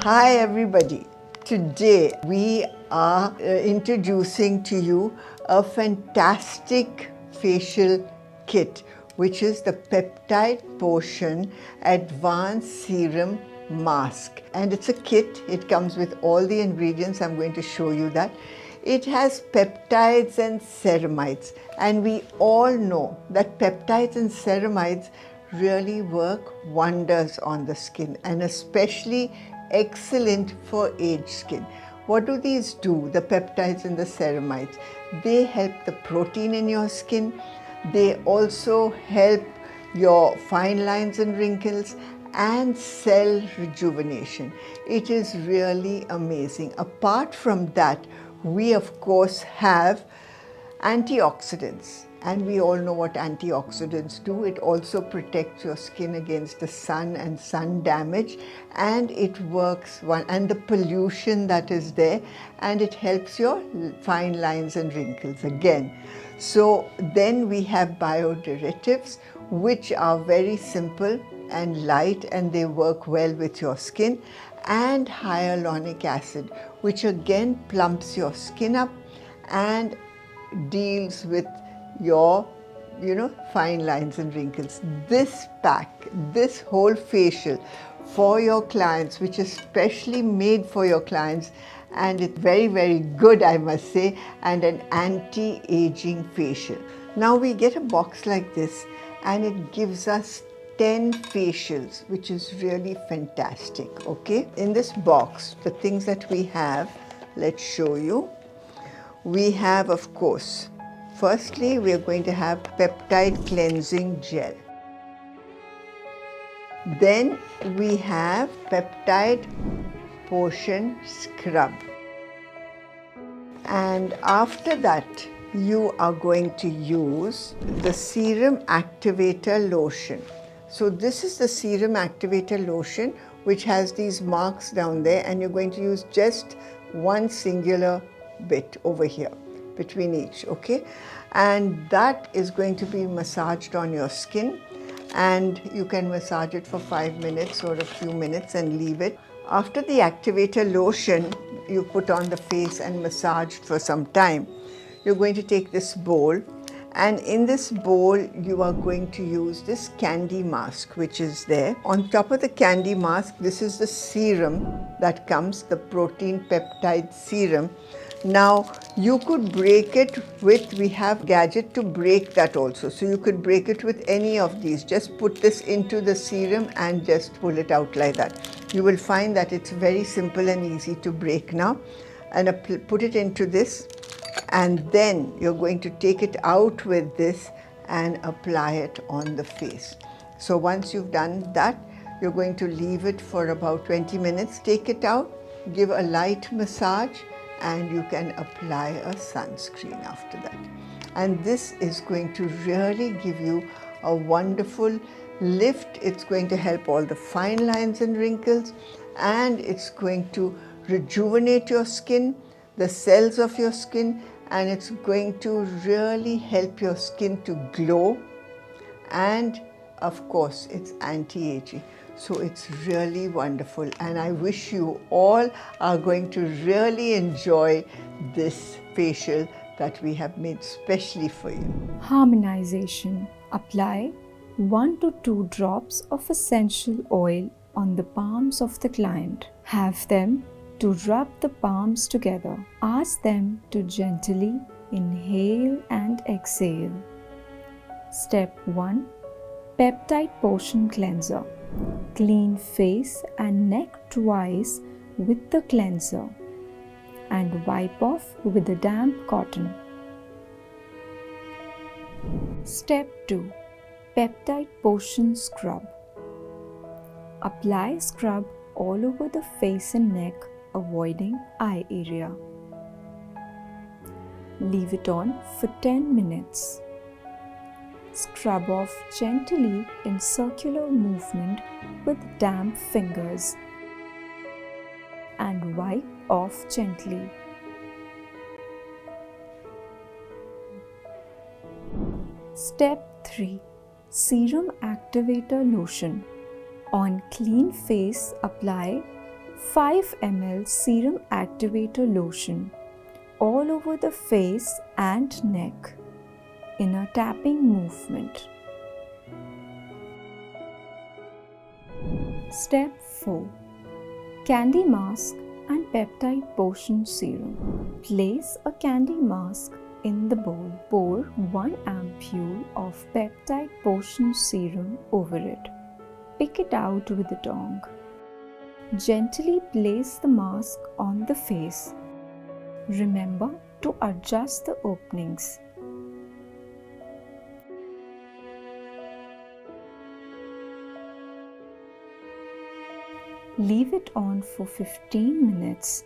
Hi everybody. Today we are introducing to you a fantastic facial kit, which is the Peptide Potion Advanced Serum Mask. And it's a kit. It comes with all the ingredients. I'm going to show you that. It has peptides and ceramides, and we all know that peptides and ceramides really work wonders on the skin, and especially excellent for aged skin. What do these do, the peptides and the ceramides? They help the protein in your skin. They also help your fine lines and wrinkles and cell rejuvenation. It is really amazing. Apart from that, we of course have antioxidants, and we all know what antioxidants do. It also protects your skin against the sun and sun damage, and it works and the pollution that is there, and it helps your fine lines and wrinkles again. So then we have bioderivatives, which are very simple and light, and they work well with your skin, and hyaluronic acid, which again plumps your skin up and deals with your fine lines and wrinkles. This pack, this whole facial for your clients, which is specially made for your clients, and it's very, very good, I must say, and an anti-aging facial. Now we get a box like this, and it gives us 10 facials, which is really fantastic. Okay, in this box, the things that we have, let's show you. We have, of course, firstly, we are going to have peptide cleansing gel. Then we have peptide potion scrub. And after that, you are going to use the serum activator lotion. So this is the serum activator lotion, which has these marks down there, and you're going to use just one singular bit over here between each, okay? And that is going to be massaged on your skin, and you can massage it for 5 minutes or a few minutes and leave it. After the activator lotion you put on the face and massaged for some time, you're going to take this bowl, and in this bowl you are going to use this candy mask, which is there. On top of the candy mask, this is the serum that comes, the protein peptide serum. Now you could break it with, we have gadget to break that also, so you could break it with any of these. Just put this into the serum and just pull it out like that. You will find that it's very simple and easy to break now. And put it into this, and then you're going to take it out with this and apply it on the face. So once you've done that, you're going to leave it for about 20 minutes. Take it out, give a light massage, and you can apply a sunscreen after that. And this is going to really give you a wonderful lift. It's going to help all the fine lines and wrinkles, and it's going to rejuvenate your skin, the cells of your skin, and it's going to really help your skin to glow. And of course, it's anti-aging. So it's really wonderful, and I wish you all are going to really enjoy this facial that we have made specially for you. Harmonization. Apply 1 to 2 drops of essential oil on the palms of the client. Have them to rub the palms together. Ask them to gently inhale and exhale. Step 1. Peptide Potion Cleanser. Clean face and neck twice with the cleanser and wipe off with a damp cotton. Step 2. Peptide Potion Scrub. Apply scrub all over the face and neck, avoiding eye area. Leave it on for 10 minutes. Scrub off gently in circular movement with damp fingers and wipe off gently. Step 3. Serum Activator Lotion. On clean face, apply 5 ml serum activator lotion all over the face and neck in a tapping movement. Step 4. Candy mask and peptide potion serum. Place a candy mask in the bowl. Pour 1 ampule of peptide potion serum over it. Pick it out with a tongue. Gently place the mask on the face. Remember to adjust the openings. Leave it on for 15 minutes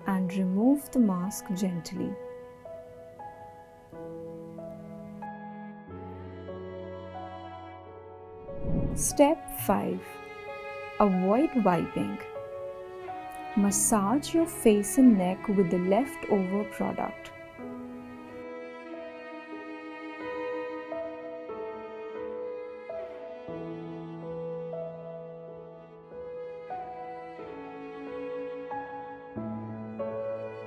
and remove the mask gently. Step 5. Avoid wiping. Massage your face and neck with the leftover product.